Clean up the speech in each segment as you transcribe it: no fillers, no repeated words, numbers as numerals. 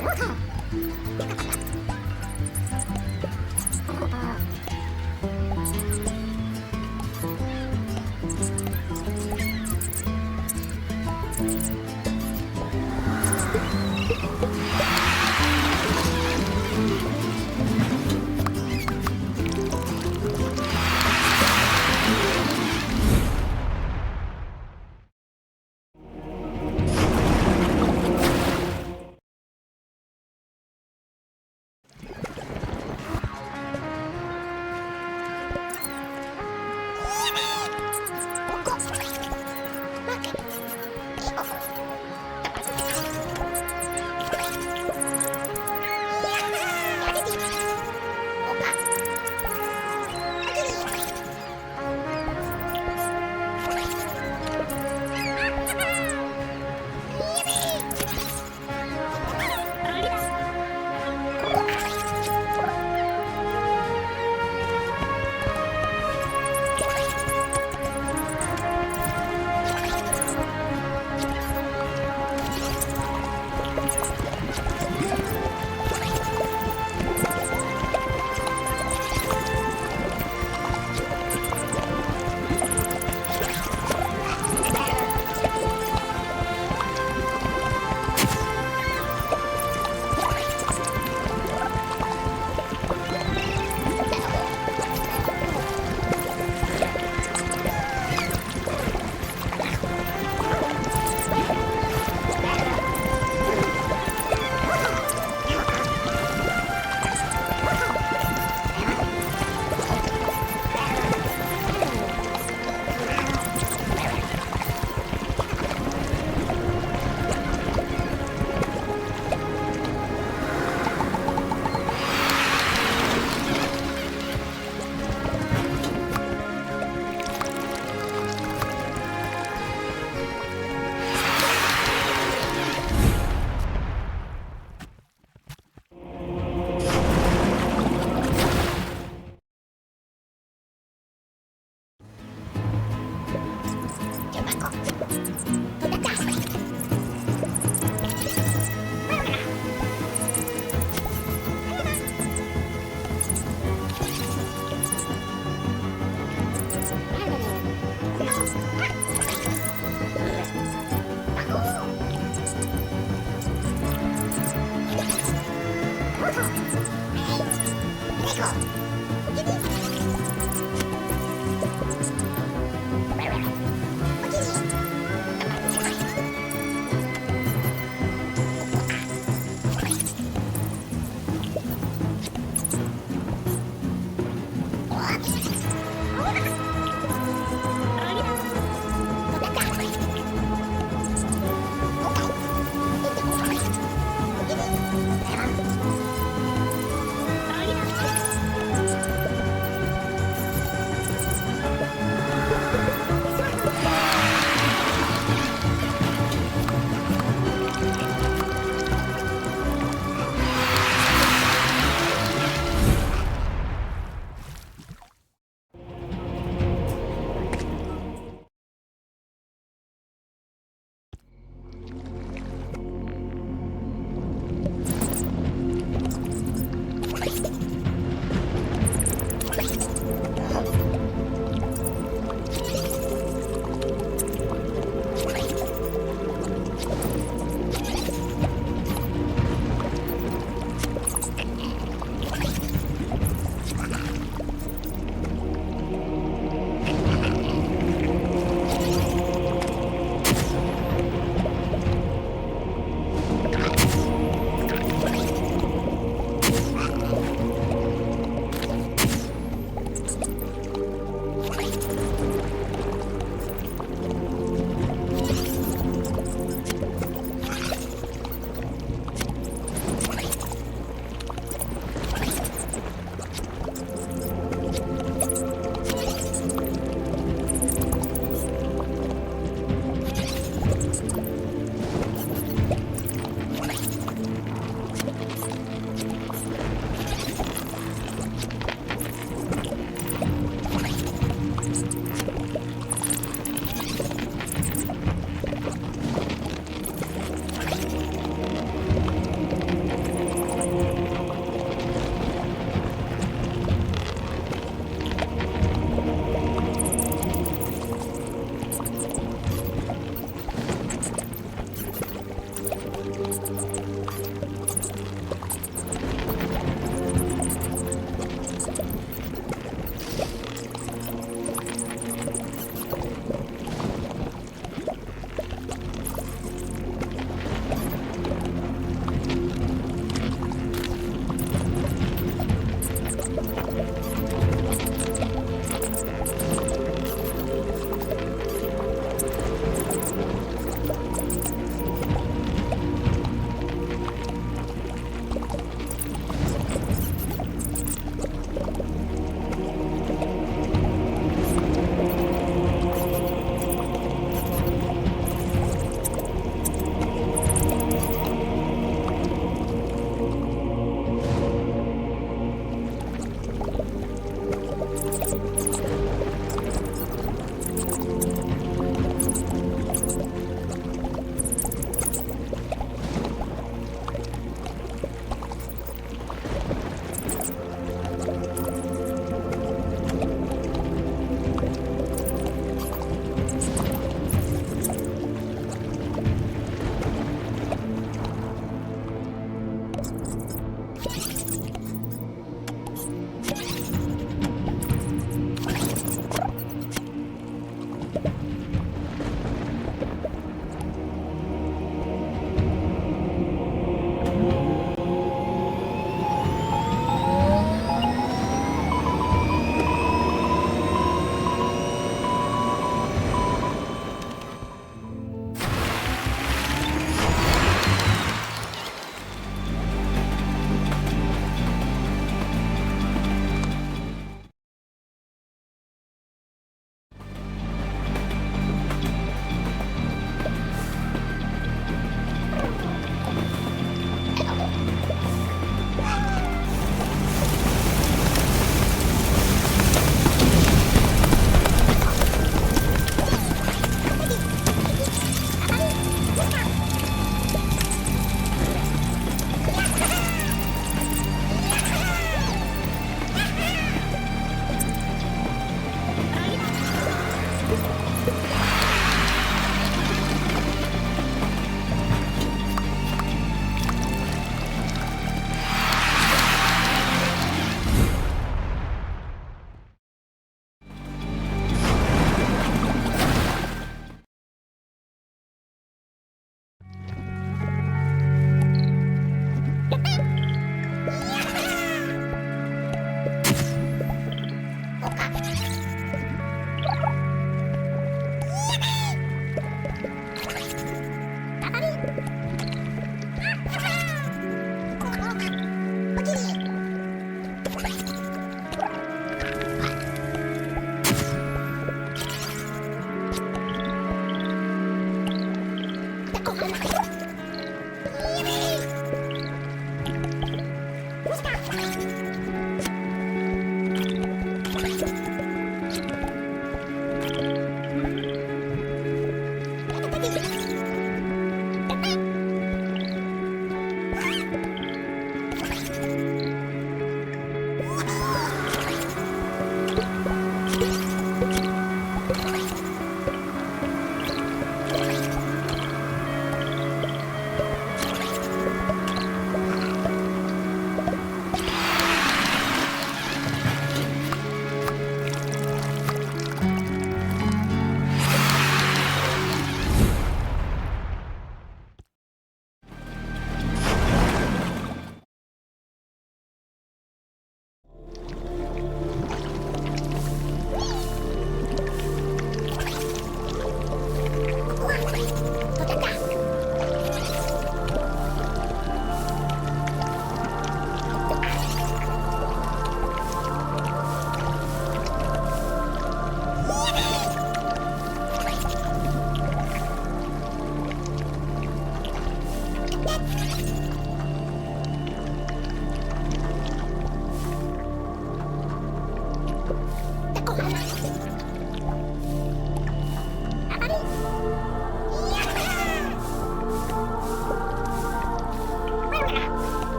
Wow.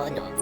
Oh no.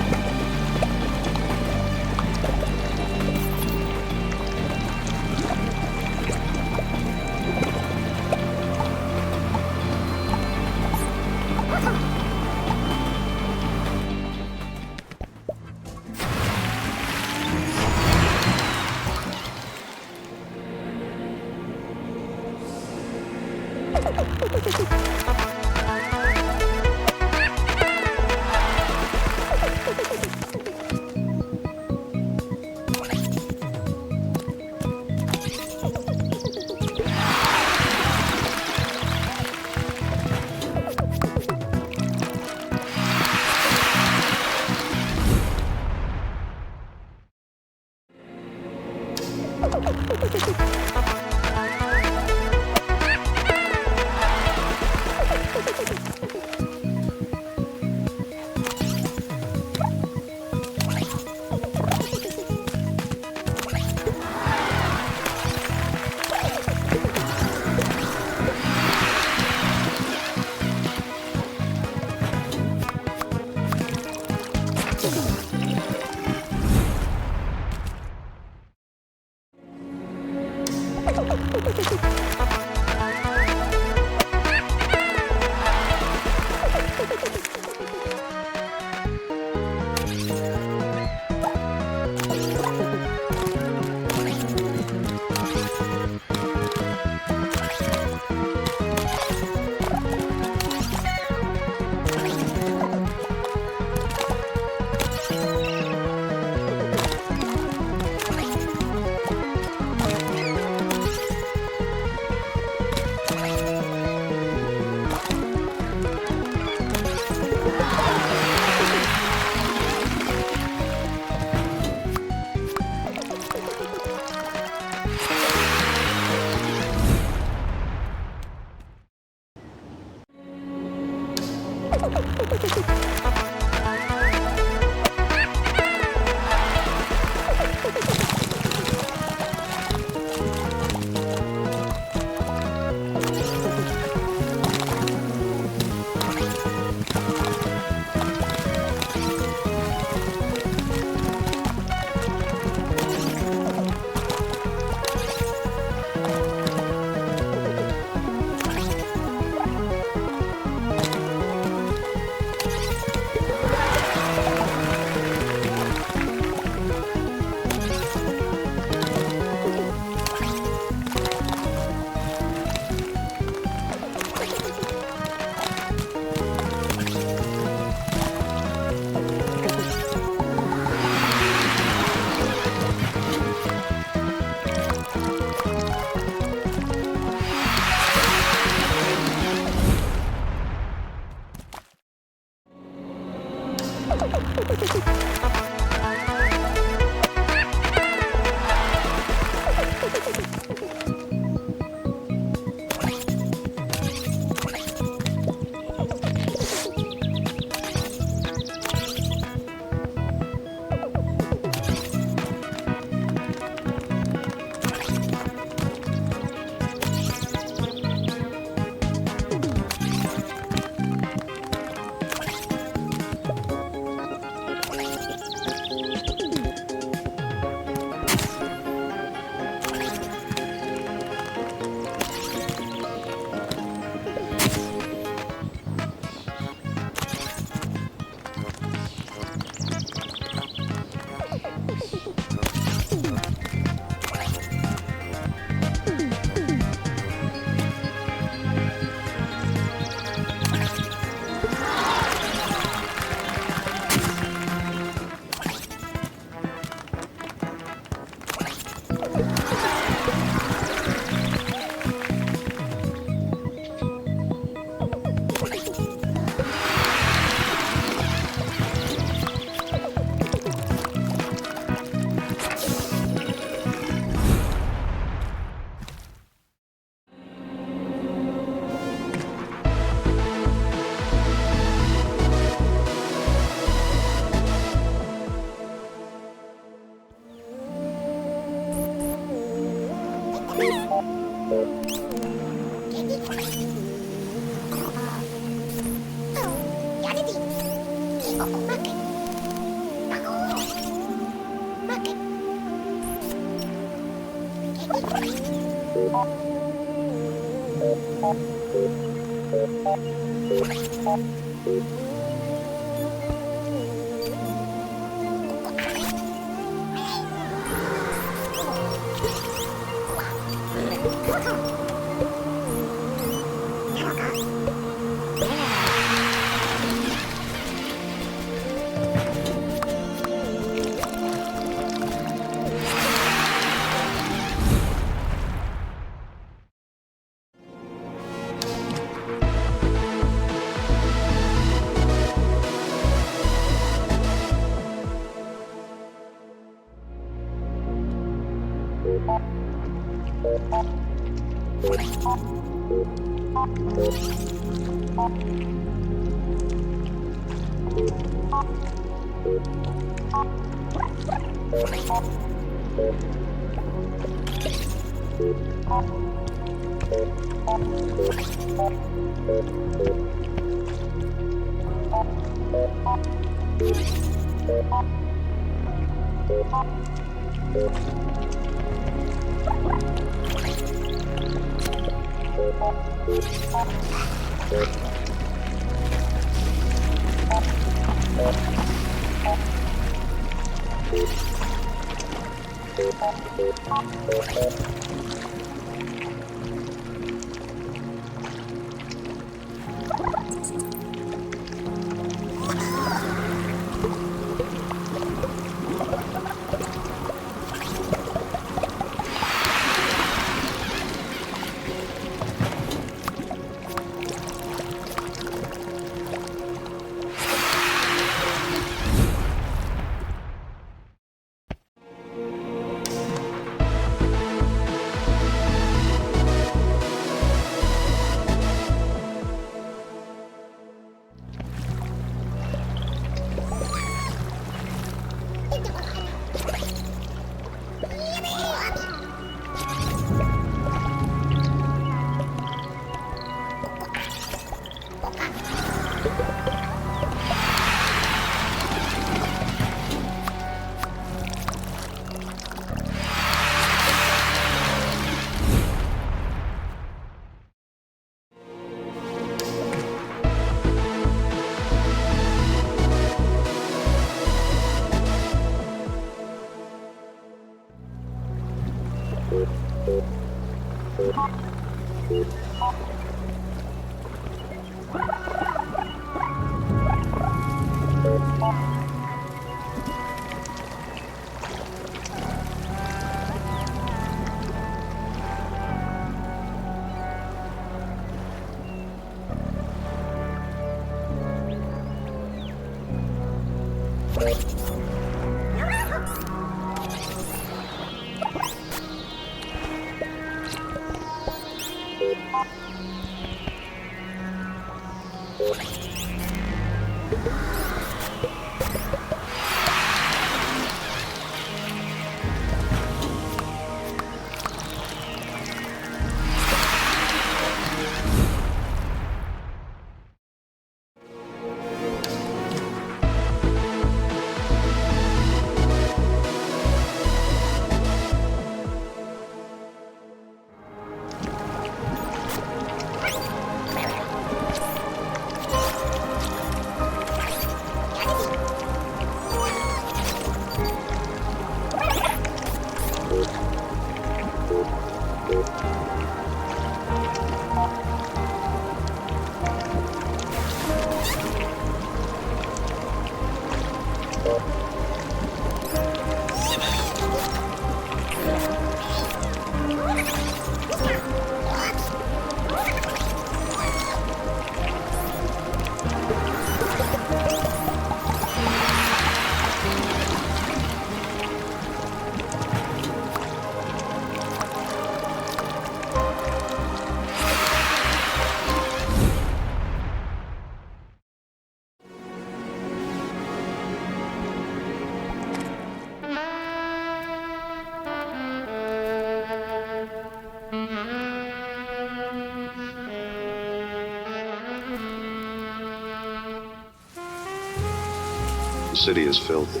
The city is filthy.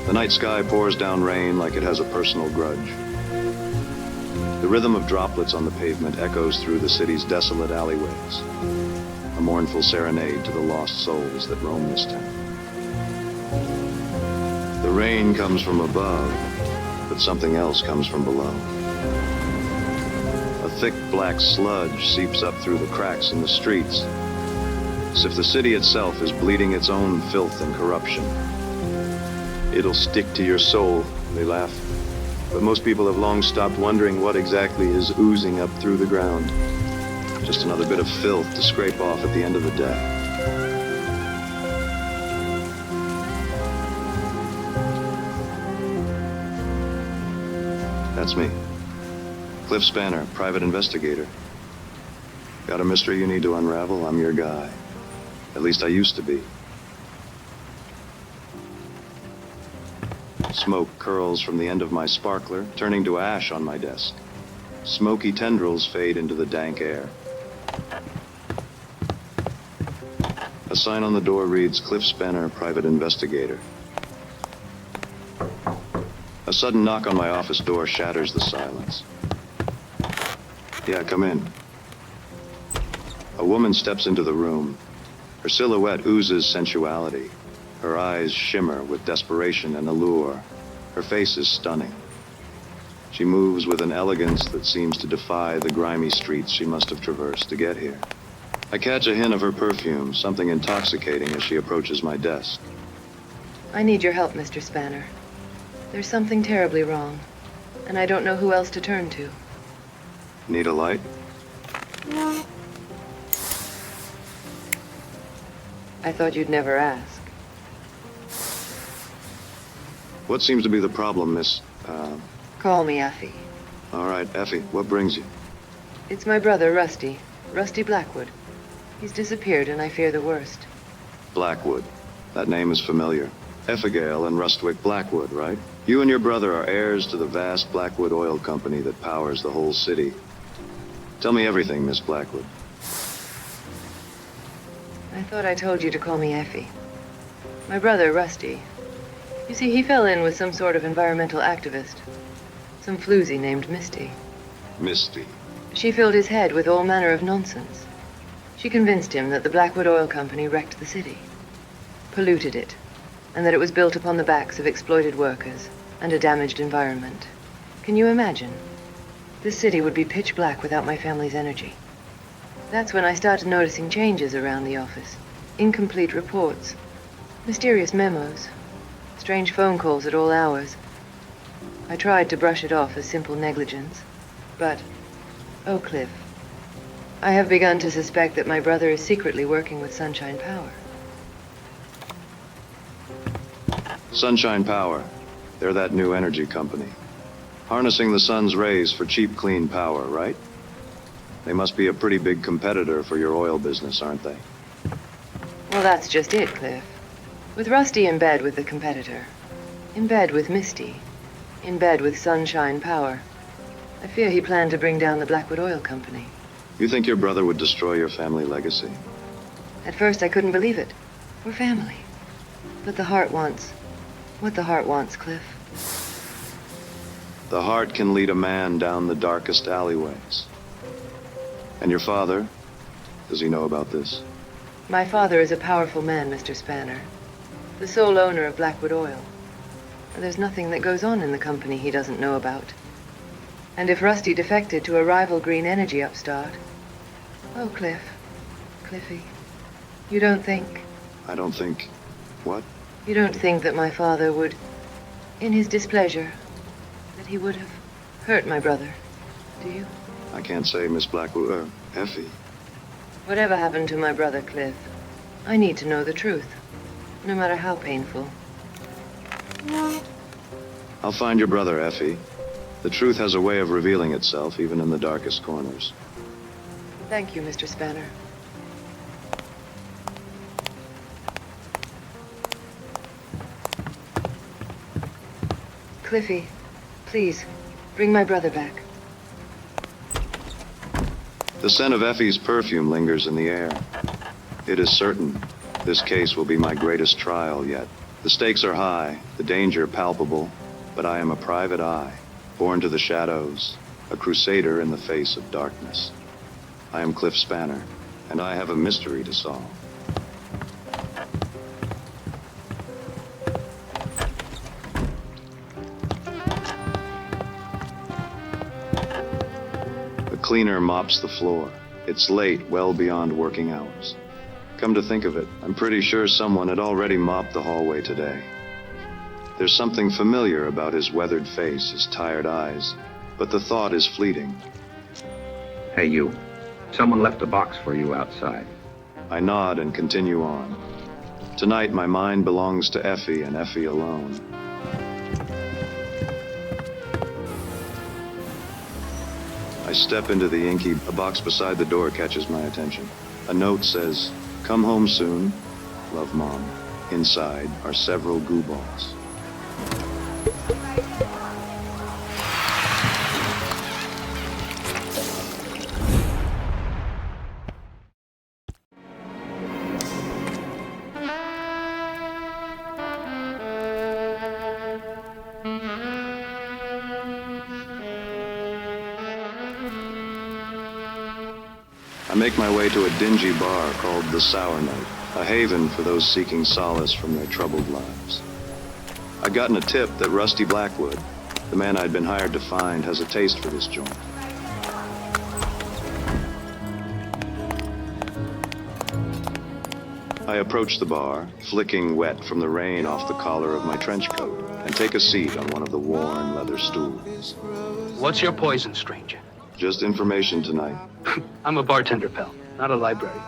The night sky pours down rain like it has a personal grudge. The rhythm of droplets on the pavement echoes through the city's desolate alleyways, a mournful serenade to the lost souls that roam this town. The rain comes from above, but something else comes from below. A thick black sludge seeps up through the cracks in the streets, as if the city itself is bleeding its own filth and corruption. It'll stick to your soul, they laugh. But most people have long stopped wondering what exactly is oozing up through the ground. Just another bit of filth to scrape off at the end of the day. That's me. Cliff Spanner, private investigator. Got a mystery you need to unravel? I'm your guy. At least I used to be. Smoke curls from the end of my sparkler, turning to ash on my desk. Smoky tendrils fade into the dank air. A sign on the door reads, Cliff Spanner, private investigator. A sudden knock on my office door shatters the silence. Yeah, come in. A woman steps into the room. Her silhouette oozes sensuality. Her eyes shimmer with desperation and allure. Her face is stunning. She moves with an elegance that seems to defy the grimy streets she must have traversed to get here. I catch a hint of her perfume, something intoxicating as she approaches my desk. I need your help, Mr. Spanner. There's something terribly wrong, and I don't know who else to turn to. Need a light? I thought you'd never ask. What seems to be the problem, Miss... Call me Effie. All right, Effie, what brings you? It's my brother, Rusty. Rusty Blackwood. He's disappeared, and I fear the worst. Blackwood. That name is familiar. Effigail and Rustwick Blackwood, right? You and your brother are heirs to the vast Blackwood Oil Company that powers the whole city. Tell me everything, Miss Blackwood. I thought I told you to call me Effie. My brother, Rusty. You see, he fell in with some sort of environmental activist. Some floozy named Misty. Misty. She filled his head with all manner of nonsense. She convinced him that the Blackwood Oil Company wrecked the city, polluted it, and that it was built upon the backs of exploited workers and a damaged environment. Can you imagine? This city would be pitch black without my family's energy. That's when I started noticing changes around the office. Incomplete reports, mysterious memos, strange phone calls at all hours. I tried to brush it off as simple negligence, but, oh, Cliff, I have begun to suspect that my brother is secretly working with Sunshine Power. Sunshine Power. They're that new energy company. Harnessing the sun's rays for cheap, clean power, right? They must be a pretty big competitor for your oil business, aren't they? Well, that's just it, Cliff. With Rusty in bed with the competitor, in bed with Misty, in bed with Sunshine Power, I fear he planned to bring down the Blackwood Oil Company. You think your brother would destroy your family legacy? At first, I couldn't believe it. We're family. But the heart wants what the heart wants, Cliff. The heart can lead a man down the darkest alleyways. And your father? Does he know about this? My father is a powerful man, Mr. Spanner. The sole owner of Blackwood Oil. There's nothing that goes on in the company he doesn't know about. And if Rusty defected to a rival green energy upstart... Oh, Cliff. Cliffy. You don't think... I don't think... What? You don't think that my father would, in his displeasure, that he would have hurt my brother, do you? I can't say, Miss Blackwood, Effie. Whatever happened to my brother, Cliff, I need to know the truth, no matter how painful. I'll find your brother, Effie. The truth has a way of revealing itself, even in the darkest corners. Thank you, Mr. Spanner. Cliffy, please, bring my brother back. The scent of Effie's perfume lingers in the air. It is certain this case will be my greatest trial yet. The stakes are high, the danger palpable, but I am a private eye, born to the shadows, a crusader in the face of darkness. I am Cliff Spanner, and I have a mystery to solve. A cleaner mops the floor. It's late, well beyond working hours. Come to think of it, I'm pretty sure someone had already mopped the hallway today. There's something familiar about his weathered face, his tired eyes, but the thought is fleeting. Hey, you. Someone left a box for you outside. I nod and continue on. Tonight, my mind belongs to Effie and Effie alone. I step into the inky. A box beside the door catches my attention. A note says, "Come home soon. Love, Mom." Inside are several goo balls. I make my way to a dingy bar called the Sour Note, a haven for those seeking solace from their troubled lives. I'd gotten a tip that Rusty Blackwood, the man I'd been hired to find, has a taste for this joint. I approach the bar, flicking wet from the rain off the collar of my trench coat, and take a seat on one of the worn leather stools. What's your poison, stranger? Just information tonight. I'm a bartender, pal, not a library.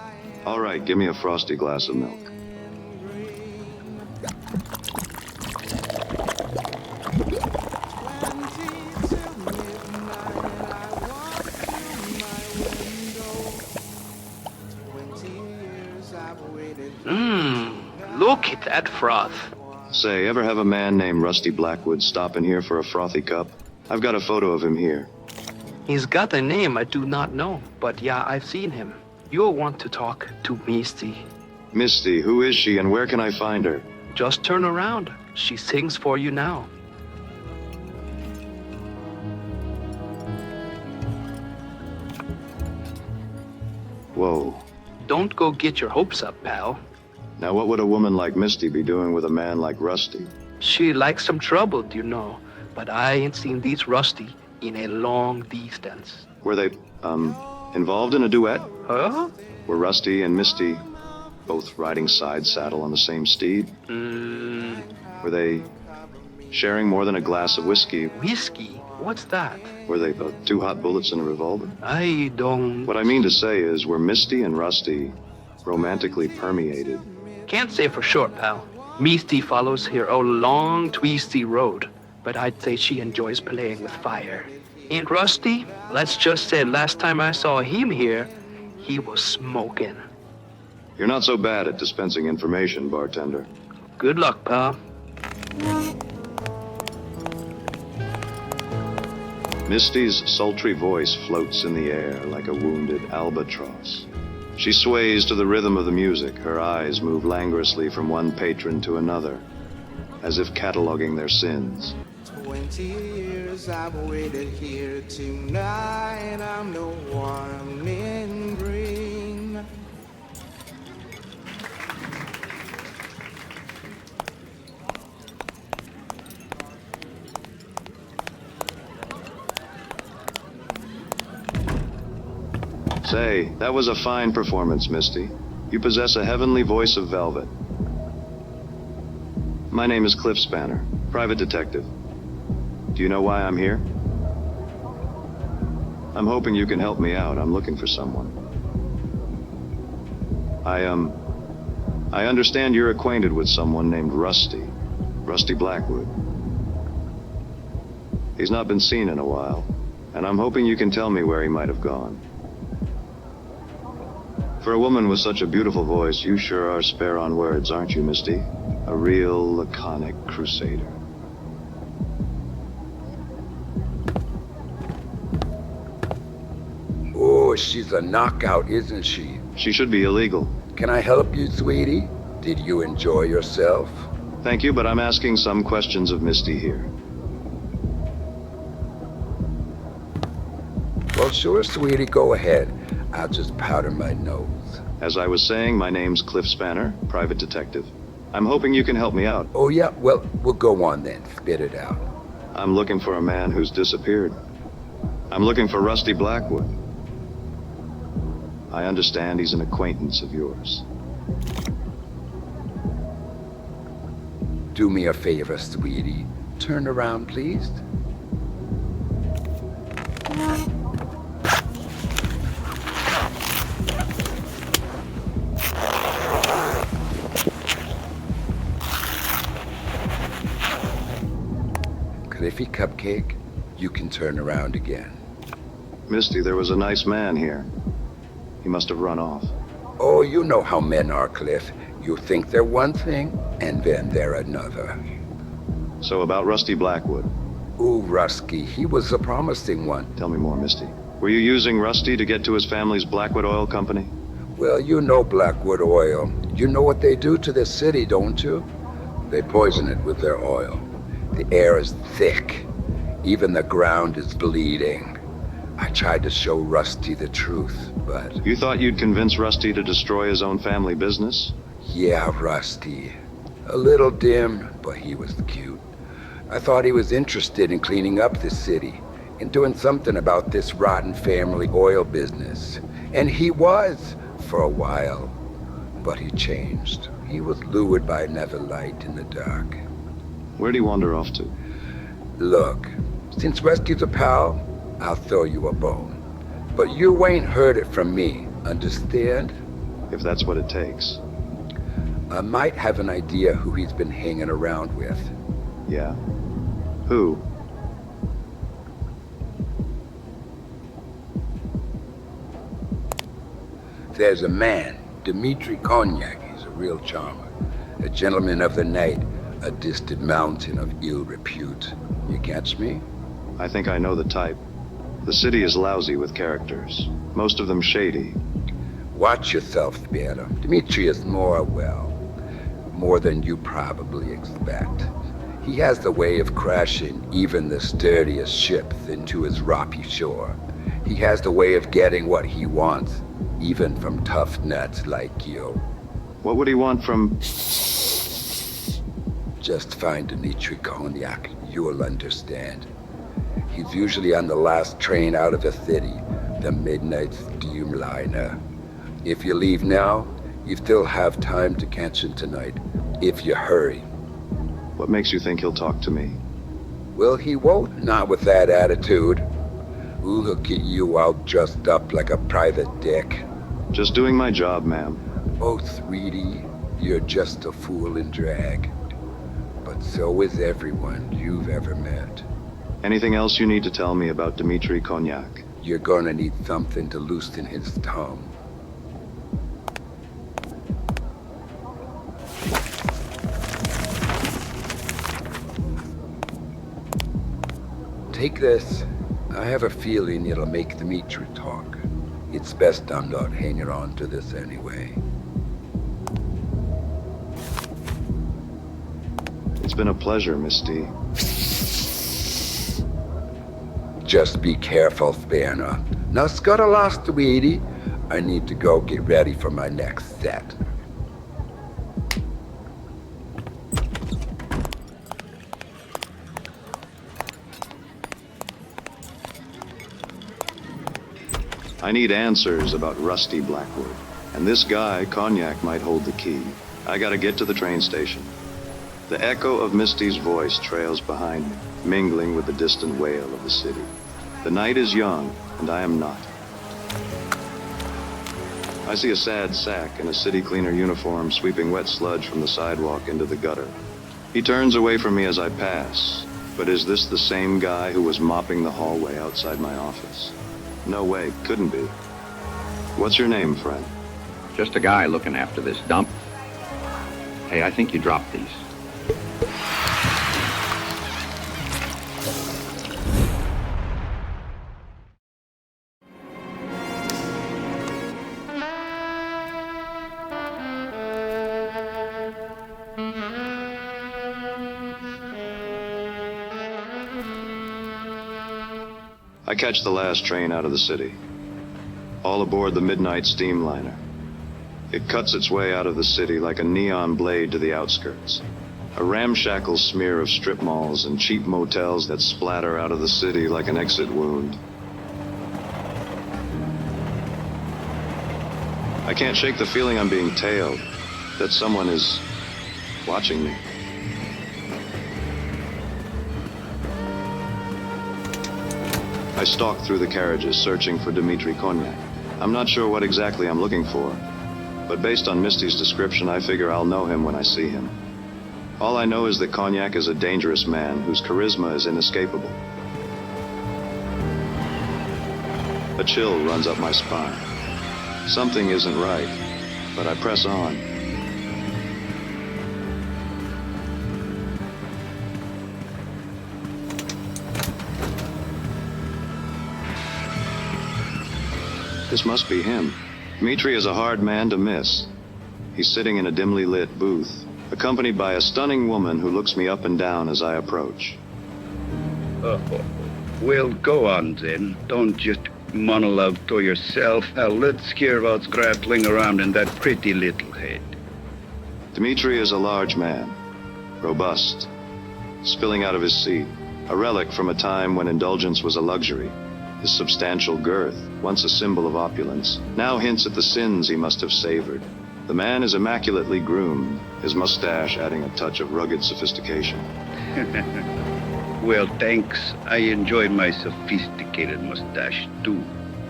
All right, give me a frosty glass of milk. Look at that froth. Say, ever have a man named Rusty Blackwood stop in here for a frothy cup? I've got a photo of him here. He's got a name I do not know, but yeah, I've seen him. You'll want to talk to Misty. Misty, who is she and where can I find her? Just turn around. She sings for you now. Whoa. Don't go get your hopes up, pal. Now what would a woman like Misty be doing with a man like Rusty? She likes some trouble, you know, but I ain't seen these Rusty in a long distance. Were they, involved in a duet? Huh? Were Rusty and Misty both riding side saddle on the same steed? Were they sharing more than a glass of whiskey? Whiskey? What's that? Were they both two hot bullets in a revolver? I don't... What I mean to say is, were Misty and Rusty romantically permeated? Can't say for sure, pal. Misty follows her own long, twisty road, but I'd say she enjoys playing with fire. Ain't Rusty? Let's just say last time I saw him here, he was smoking. You're not so bad at dispensing information, bartender. Good luck, pal. Misty's sultry voice floats in the air like a wounded albatross. She sways to the rhythm of the music. Her eyes move languorously from one patron to another, as if cataloging their sins. 20 years I've waited here tonight. I'm the one in green. Say, that was a fine performance, Misty. You possess a heavenly voice of velvet. My name is Cliff Spanner, private detective. Do you know why I'm here? I'm hoping you can help me out. I'm looking for someone. I understand you're acquainted with someone named Rusty Blackwood. He's not been seen in a while, and I'm hoping you can tell me where he might have gone. For a woman with such a beautiful voice, you sure are spare on words, aren't you, Misty? A real laconic crusader. Oh, she's a knockout, isn't she? She should be illegal. Can I help you, sweetie? Did you enjoy yourself? Thank you, but I'm asking some questions of Misty here. Well, sure, sweetie, go ahead. I'll just powder my nose. As I was saying, my name's Cliff Spanner, private detective. I'm hoping you can help me out. Oh, yeah? Well, we'll go on then. Spit it out. I'm looking for a man who's disappeared. I'm looking for Rusty Blackwood. I understand he's an acquaintance of yours. Do me a favor, sweetie. Turn around, please. Cliffy Cupcake, you can turn around again. Misty, there was a nice man here. He must have run off. Oh, you know how men are, Cliff. You think they're one thing, and then they're another. So about Rusty Blackwood. Ooh, Rusky, he was a promising one. Tell me more, Misty. Were you using Rusty to get to his family's Blackwood Oil Company? Well, you know Blackwood Oil. You know what they do to this city, don't you? They poison it with their oil. The air is thick. Even the ground is bleeding. I tried to show Rusty the truth, but... You thought you'd convince Rusty to destroy his own family business? Yeah, Rusty. A little dim, but he was cute. I thought he was interested in cleaning up this city, and doing something about this rotten family oil business. And he was, for a while. But he changed. He was lured by another light in the dark. Where'd he wander off to? Look, since Rusty's a pal, I'll throw you a bone. But you ain't heard it from me, understand? If that's what it takes. I might have an idea who he's been hanging around with. Yeah? Who? There's a man, Dmitri Konyak. He's a real charmer. A gentleman of the night, a distant mountain of ill repute. You catch me? I think I know the type. The city is lousy with characters. Most of them shady. Watch yourself, Spiano. Dmitri is more than you probably expect. He has the way of crashing even the sturdiest ships into his rocky shore. He has the way of getting what he wants, even from tough nuts like you. What would he want from... Just find Dmitri Konyak. You'll understand. He's usually on the last train out of the city, the Midnight Steamliner. If you leave now, you still have time to catch him tonight, if you hurry. What makes you think he'll talk to me? Well, he won't, not with that attitude. Look at you all dressed up like a private dick. Just doing my job, ma'am. Oh, sweetie, you're just a fool in drag. But so is everyone you've ever met. Anything else you need to tell me about Dmitri Konyak? You're gonna need something to loosen his tongue. Take this. I have a feeling it'll make Dmitri talk. It's best I'm not hanging on to this anyway. It's been a pleasure, Misty. Just be careful, Spanner. Now, scuttle lost, sweetie. I need to go get ready for my next set. I need answers about Rusty Blackwood. And this guy, Konyak, might hold the key. I gotta get to the train station. The echo of Misty's voice trails behind me, mingling with the distant wail of the city. The night is young, and I am not. I see a sad sack in a city cleaner uniform sweeping wet sludge from the sidewalk into the gutter. He turns away from me as I pass, but is this the same guy who was mopping the hallway outside my office? No way, couldn't be. What's your name, friend? Just a guy looking after this dump. Hey, I think you dropped these. I catch the last train out of the city. All aboard the Midnight Steamliner. It cuts its way out of the city like a neon blade to the outskirts. A ramshackle smear of strip malls and cheap motels that splatter out of the city like an exit wound. I can't shake the feeling I'm being tailed, that someone is watching me. I stalk through the carriages, searching for Dmitri Konyak. I'm not sure what exactly I'm looking for, but based on Misty's description, I figure I'll know him when I see him. All I know is that Konyak is a dangerous man whose charisma is inescapable. A chill runs up my spine. Something isn't right, but I press on. This must be him. Dmitri is a hard man to miss. He's sitting in a dimly lit booth, accompanied by a stunning woman who looks me up and down as I approach. Oh, well, go on then. Don't just monologue to yourself. Now let's hear what's rattling around in that pretty little head. Dmitri is a large man, robust, spilling out of his seat, a relic from a time when indulgence was a luxury. His substantial girth, once a symbol of opulence, now hints at the sins he must have savored. The man is immaculately groomed, his mustache adding a touch of rugged sophistication. Well, thanks. I enjoy my sophisticated mustache, too.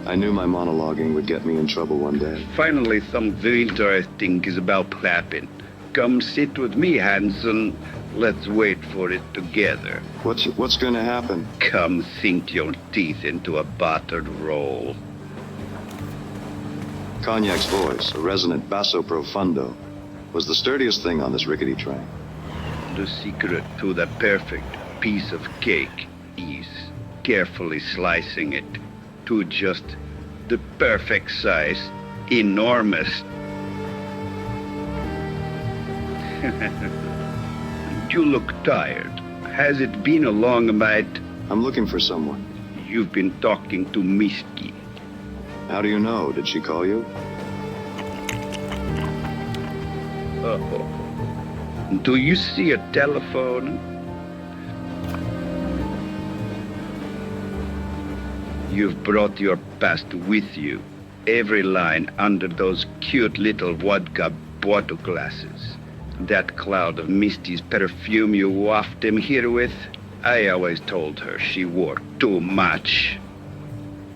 I knew my monologuing would get me in trouble one day. Finally, something interesting is about clapping. Come sit with me, Hanson. Let's wait for it together. What's going to happen? Come sink your teeth into a buttered roll. Cognac's voice, a resonant basso profundo, was the sturdiest thing on this rickety train. The secret to the perfect piece of cake is carefully slicing it to just the perfect size, enormous. You look tired. Has it been a long night? I'm looking for someone. You've been talking to Misty. How do you know? Did she call you? Uh-oh. Do you see a telephone? You've brought your past with you. Every line under those cute little vodka bottle glasses. That cloud of Misty's perfume you waft him here with. I always told her she wore too much.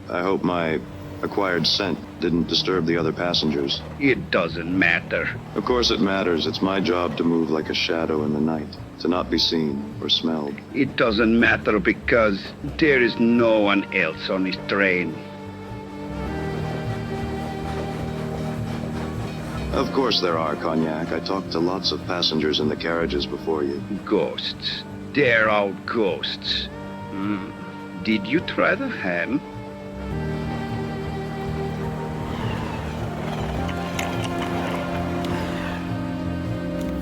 I hope my acquired scent didn't disturb the other passengers. It doesn't matter. Of course it matters. It's my job to move like a shadow in the night, to not be seen or smelled. It doesn't matter because there is no one else on this train. Of course there are, Cognac. I talked to lots of passengers in the carriages before you. Ghosts. They're all ghosts. Did you try the ham?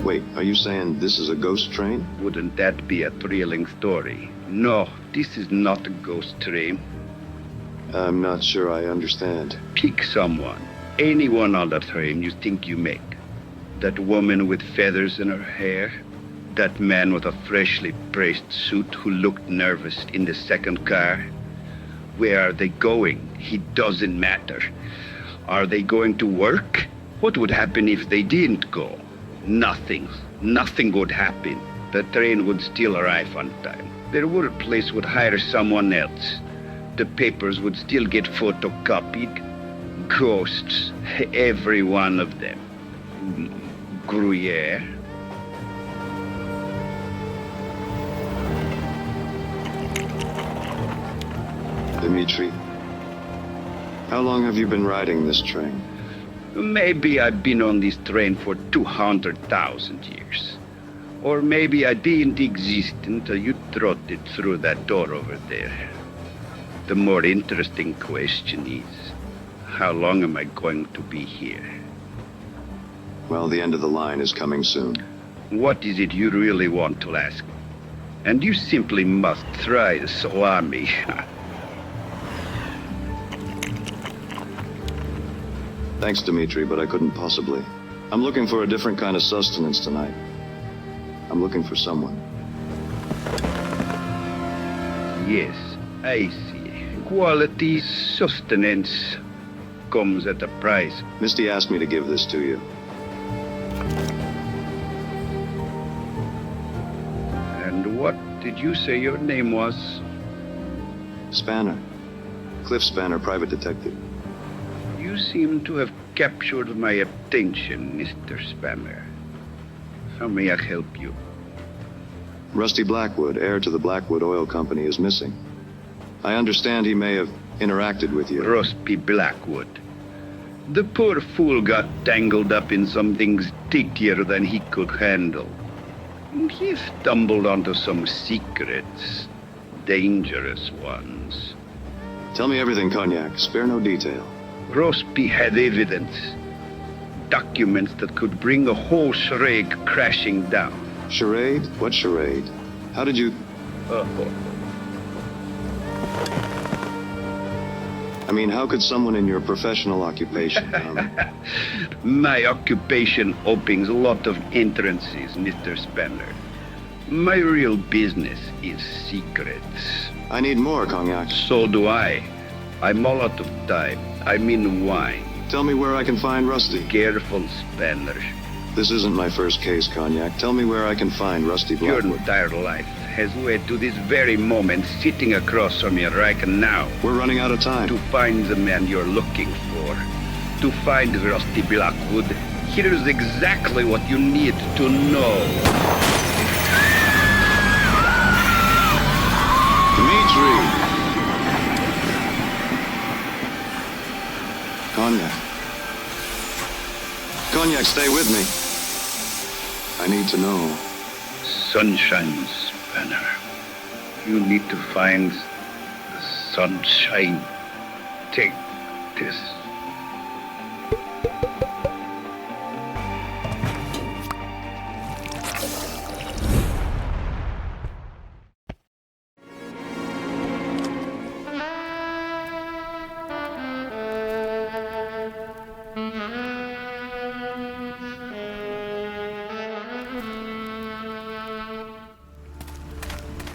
Wait, are you saying this is a ghost train? Wouldn't that be a thrilling story? No, this is not a ghost train. I'm not sure I understand. Pick someone. Anyone on the train you think you make. That woman with feathers in her hair. That man with a freshly pressed suit who looked nervous in the second car. Where are they going? It doesn't matter. Are they going to work? What would happen if they didn't go? Nothing. Nothing would happen. The train would still arrive on time. Their workplace would hire someone else. The papers would still get photocopied. Ghosts, every one of them. Gruyere. Dmitri, how long have you been riding this train? Maybe I've been on this train for 200,000 years. Or maybe I didn't exist until you trotted through that door over there. The more interesting question is, how long am I going to be here? Well, the end of the line is coming soon. What is it you really want to ask? And you simply must try the salami. Thanks, Dmitri, but I couldn't possibly. I'm looking for a different kind of sustenance tonight. I'm looking for someone. Yes, I see. Quality sustenance comes at a price. Misty asked me to give this to you. And what did you say your name was? Spanner. Cliff Spanner, private detective. You seem to have captured my attention, Mr. Spanner. How may I help you? Rusty Blackwood, heir to the Blackwood Oil Company, is missing. I understand he may have interacted with you. Rusty Blackwood. The poor fool got tangled up in some things stickier than he could handle. And he stumbled onto some secrets, dangerous ones. Tell me everything, Cognac. Spare no detail. Rusty had evidence. Documents that could bring the whole charade crashing down. Charade? What charade? How did you... I mean, how could someone in your professional occupation... My occupation opens a lot of entrances, Mr. Spanner. My real business is secrets. I need more, Cognac. So do I. I'm all out of time. I'm in wine. Tell me where I can find Rusty. Careful, Spanner. This isn't my first case, Cognac. Tell me where I can find Rusty Your Blackwood. entire life has led to this very moment, sitting across from you right now. We're running out of time. To find the man you're looking for, to find Rusty Blackwood, here's exactly what you need to know. Dimitri! Cognac. Cognac, stay with me. I need to know. Sunshine, Spanner. You need to find the sunshine. Take this.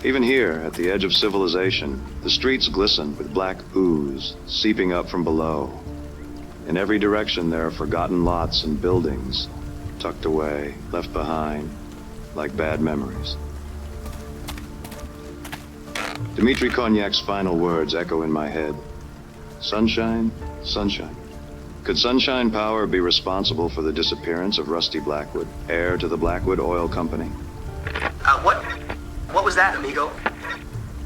Even here, at the edge of civilization, the streets glisten with black ooze seeping up from below. In every direction there are forgotten lots and buildings, tucked away, left behind, like bad memories. Dimitri Cognac's final words echo in my head. Sunshine, sunshine. Could Sunshine Power be responsible for the disappearance of Rusty Blackwood, heir to the Blackwood Oil Company? What was that, amigo?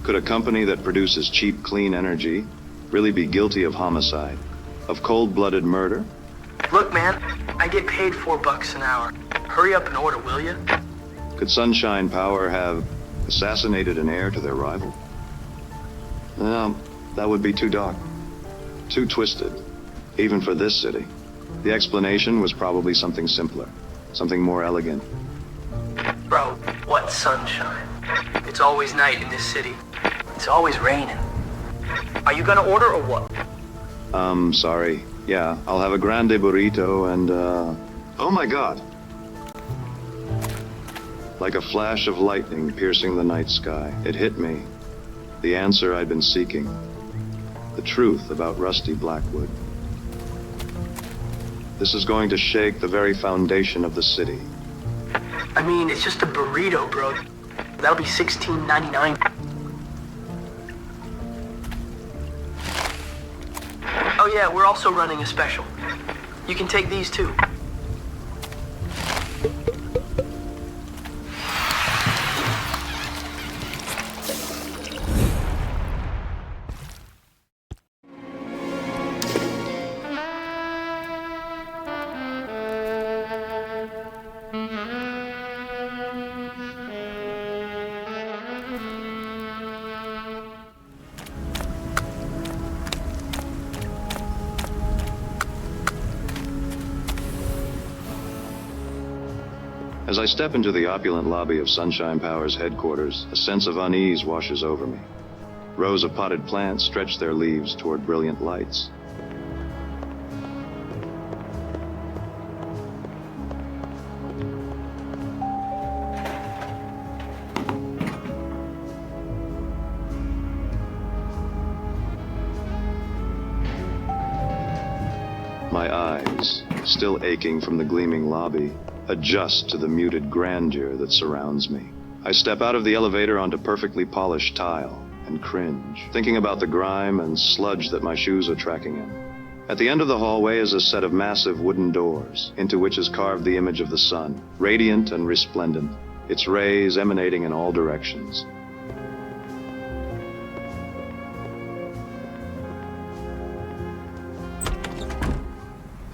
Could a company that produces cheap, clean energy really be guilty of homicide, of cold-blooded murder? Look, man, I get paid $4 an hour. Hurry up and order, will you? Could Sunshine Power have assassinated an heir to their rival? No, that would be too dark, too twisted, even for this city. The explanation was probably something simpler, something more elegant. Bro, what sunshine? It's always night in this city. It's always raining. Are you gonna order or what? Sorry. Yeah, I'll have a grande burrito and, oh my God. Like a flash of lightning piercing the night sky, it hit me. The answer I'd been seeking. The truth about Rusty Blackwood. This is going to shake the very foundation of the city. I mean, it's just a burrito, bro. That'll be $16.99. Oh yeah, we're also running a special. You can take these too. As I step into the opulent lobby of Sunshine Power's headquarters, a sense of unease washes over me. Rows of potted plants stretch their leaves toward brilliant lights. My eyes, still aching from the gleaming lobby, adjust to the muted grandeur that surrounds me. I step out of the elevator onto perfectly polished tile and cringe, thinking about the grime and sludge that my shoes are tracking in. At the end of the hallway is a set of massive wooden doors, into which is carved the image of the sun, radiant and resplendent, its rays emanating in all directions.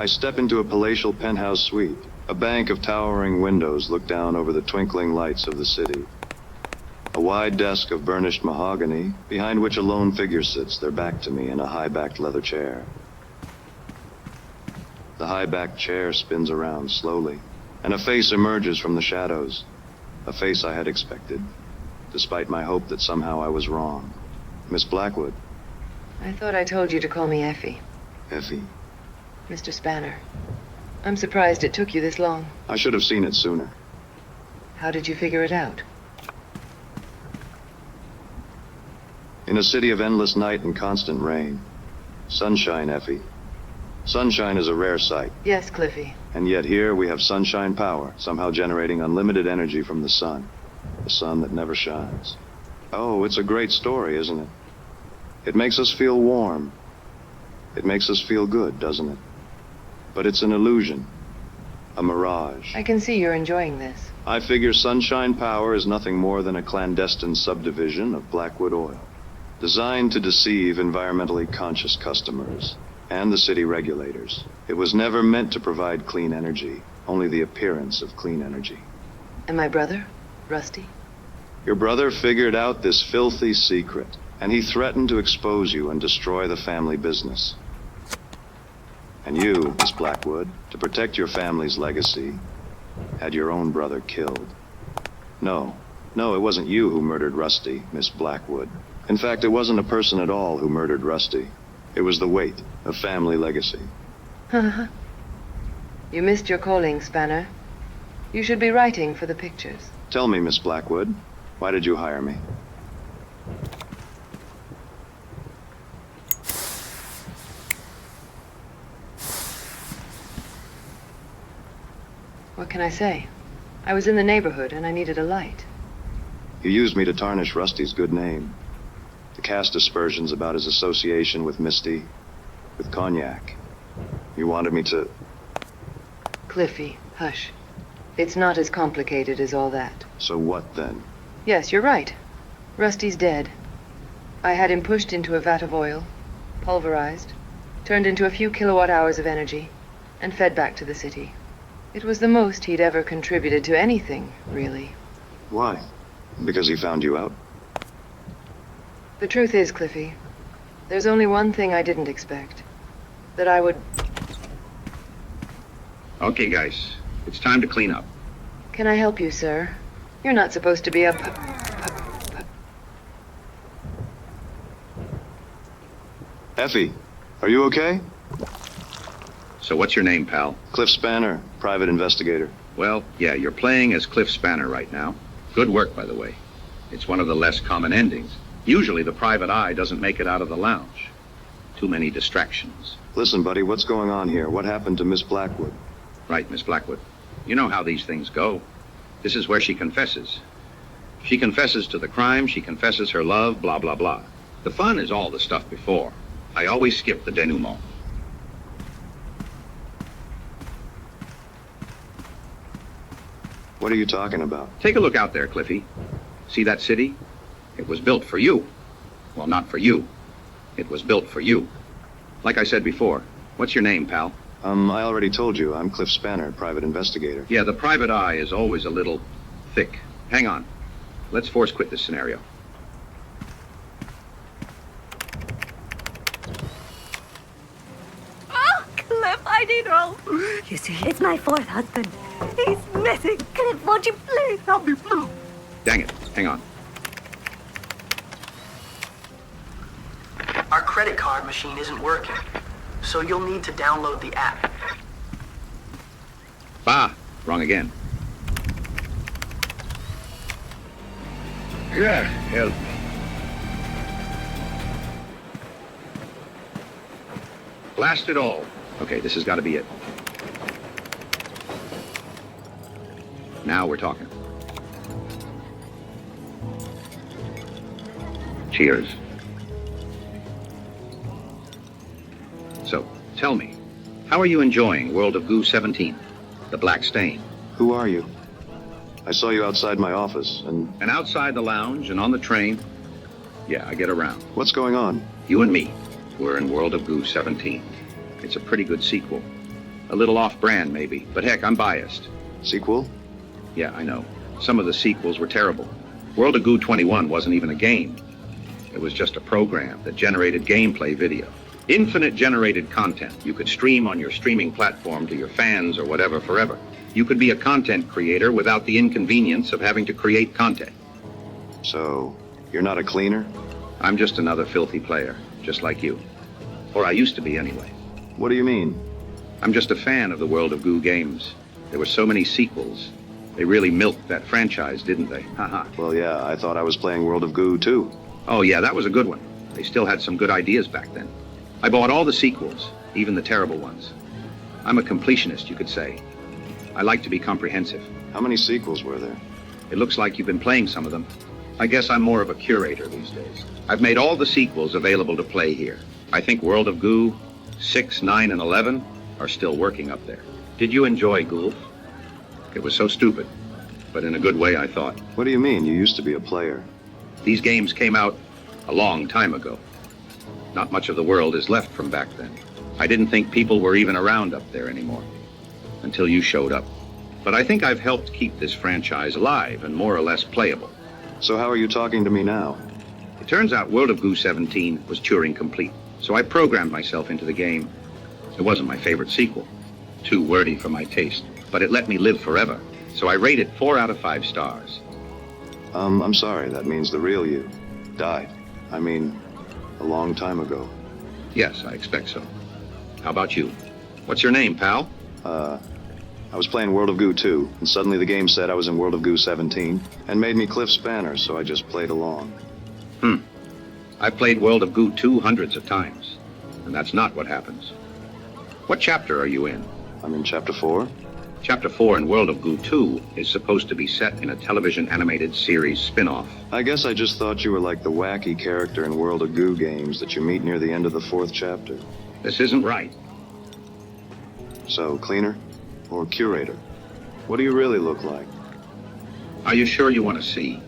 I step into a palatial penthouse suite. A bank of towering windows look down over the twinkling lights of the city. A wide desk of burnished mahogany, behind which a lone figure sits, their back to me, in a high-backed leather chair. The high-backed chair spins around slowly, and a face emerges from the shadows. A face I had expected, despite my hope that somehow I was wrong. Miss Blackwood. I thought I told you to call me Effie. Effie. Mr. Spanner. I'm surprised it took you this long. I should have seen it sooner. How did you figure it out? In a city of endless night and constant rain. Sunshine, Effie. Sunshine is a rare sight. Yes, Cliffy. And yet here we have sunshine power, somehow generating unlimited energy from the sun. The sun that never shines. Oh, it's a great story, isn't it? It makes us feel warm. It makes us feel good, doesn't it? But it's an illusion. A mirage. I can see you're enjoying this. I figure sunshine power is nothing more than a clandestine subdivision of Blackwood Oil, designed to deceive environmentally conscious customers and the city regulators. It was never meant to provide clean energy, only the appearance of clean energy. And my brother, Rusty? Your brother figured out this filthy secret, and he threatened to expose you and destroy the family business. And you, Miss Blackwood, to protect your family's legacy, had your own brother killed. No, it wasn't you who murdered Rusty, Miss Blackwood. In fact, it wasn't a person at all who murdered Rusty. It was the weight of family legacy. You missed your calling, Spanner. You should be writing for the pictures. Tell me, Miss Blackwood, why did you hire me? What can I say? I was in the neighborhood and I needed a light. You used me to tarnish Rusty's good name. To cast aspersions about his association with Misty, with Cognac. You wanted me to... Cliffy, hush. It's not as complicated as all that. So what then? Yes, you're right. Rusty's dead. I had him pushed into a vat of oil, pulverized, turned into a few kilowatt hours of energy, and fed back to the city. It was the most he'd ever contributed to anything, really. Why? Because he found you out? The truth is, Cliffy, there's only one thing I didn't expect. That I would... Okay, guys. It's time to clean up. Can I help you, sir? You're not supposed to be a... Effie, are you okay? So what's your name, pal? Cliff Spanner, private investigator. Well, yeah, you're playing as Cliff Spanner right now. Good work, by the way. It's one of the less common endings. Usually the private eye doesn't make it out of the lounge. Too many distractions. Listen, buddy, what's going on here? What happened to Miss Blackwood? Right, Miss Blackwood. You know how these things go. This is where she confesses. She confesses to the crime, she confesses her love, blah, blah, blah. The fun is all the stuff before. I always skip the denouement. What are you talking about? Take a look out there, Cliffy. See that city? It was built for you. Well, not for you. It was built for you. Like I said before, what's your name, pal? I already told you. I'm Cliff Spanner, private investigator. Yeah, the private eye is always a little thick. Hang on. Let's force quit this scenario. Oh, Cliff, I need help. You see, it's my fourth husband. He's missing. Cliff, won't you please help me, please? Dang it. Hang on. Our credit card machine isn't working, so you'll need to download the app. Bah, wrong again. God, help me. Blast it all. Okay, this has got to be it. Now we're talking. Cheers. So, tell me, how are you enjoying World of Goo 17, the Black Stain? Who are you? I saw you outside my office, and... And outside the lounge and on the train. Yeah, I get around. What's going on? You and me, we're in World of Goo 17. It's a pretty good sequel. A little off-brand, maybe, but heck, I'm biased. Sequel? Yeah, I know. Some of the sequels were terrible. World of Goo 21 wasn't even a game. It was just a program that generated gameplay video. Infinite generated content you could stream on your streaming platform to your fans or whatever forever. You could be a content creator without the inconvenience of having to create content. So, you're not a cleaner? I'm just another filthy player, just like you. Or I used to be anyway. What do you mean? I'm just a fan of the World of Goo games. There were so many sequels. They really milked that franchise, didn't they? Haha. Well, yeah, I thought I was playing World of Goo, too. Oh, yeah, that was a good one. They still had some good ideas back then. I bought all the sequels, even the terrible ones. I'm a completionist, you could say. I like to be comprehensive. How many sequels were there? It looks like you've been playing some of them. I guess I'm more of a curator these days. I've made all the sequels available to play here. I think World of Goo 6, 9, and 11 are still working up there. Did you enjoy Gulf? It was so stupid, but in a good way, I thought. What do you mean? You used to be a player. These games came out a long time ago. Not much of the world is left from back then. I didn't think people were even around up there anymore, until you showed up. But I think I've helped keep this franchise alive and more or less playable. So how are you talking to me now? It turns out World of Goo 17 was Turing complete, so I programmed myself into the game. It wasn't my favorite sequel, too wordy for my taste, but it let me live forever, so I rate it 4 out of 5 stars. I'm sorry, that means the real you died. I mean, a long time ago. Yes, I expect so. How about you? What's your name, pal? I was playing World of Goo 2, and suddenly the game said I was in World of Goo 17, and made me Cliff Spanner, so I just played along. I've played World of Goo 2 hundreds of times, and that's not what happens. What chapter are you in? I'm in Chapter 4. Chapter 4 in World of Goo 2 is supposed to be set in a television animated series spin-off. I guess I just thought you were like the wacky character in World of Goo games that you meet near the end of the 4th chapter. This isn't right. So, cleaner? Or curator? What do you really look like? Are you sure you want to see?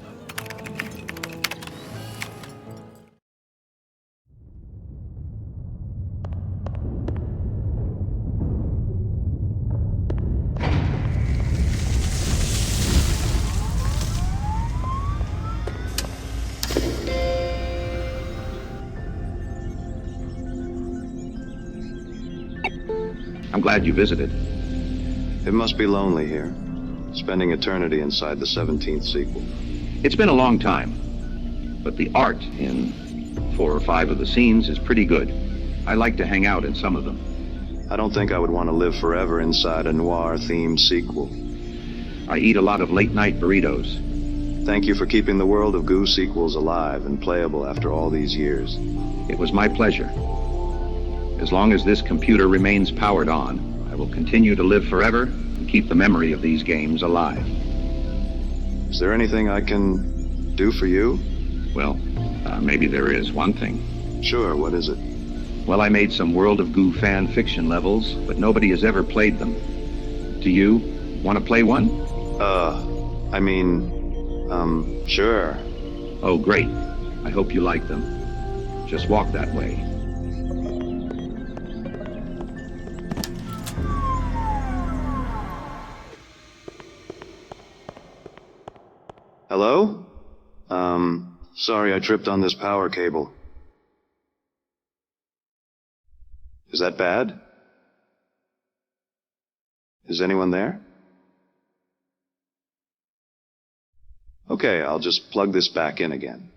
I'm glad you visited. It must be lonely here, spending eternity inside the 17th sequel. It's been a long time, but the art in 4 or 5 of the scenes is pretty good. I like to hang out in some of them. I don't think I would want to live forever inside a noir-themed sequel. I eat a lot of late-night burritos. Thank you for keeping the World of Goo sequels alive and playable after all these years. It was my pleasure. As long as this computer remains powered on, I will continue to live forever and keep the memory of these games alive. Is there anything I can do for you? Well, maybe there is one thing. Sure, what is it? Well, I made some World of Goo fan fiction levels, but nobody has ever played them. Do you want to play one? Sure. Oh, great. I hope you like them. Just walk that way. Hello? Sorry I tripped on this power cable. Is that bad? Is anyone there? Okay, I'll just plug this back in again.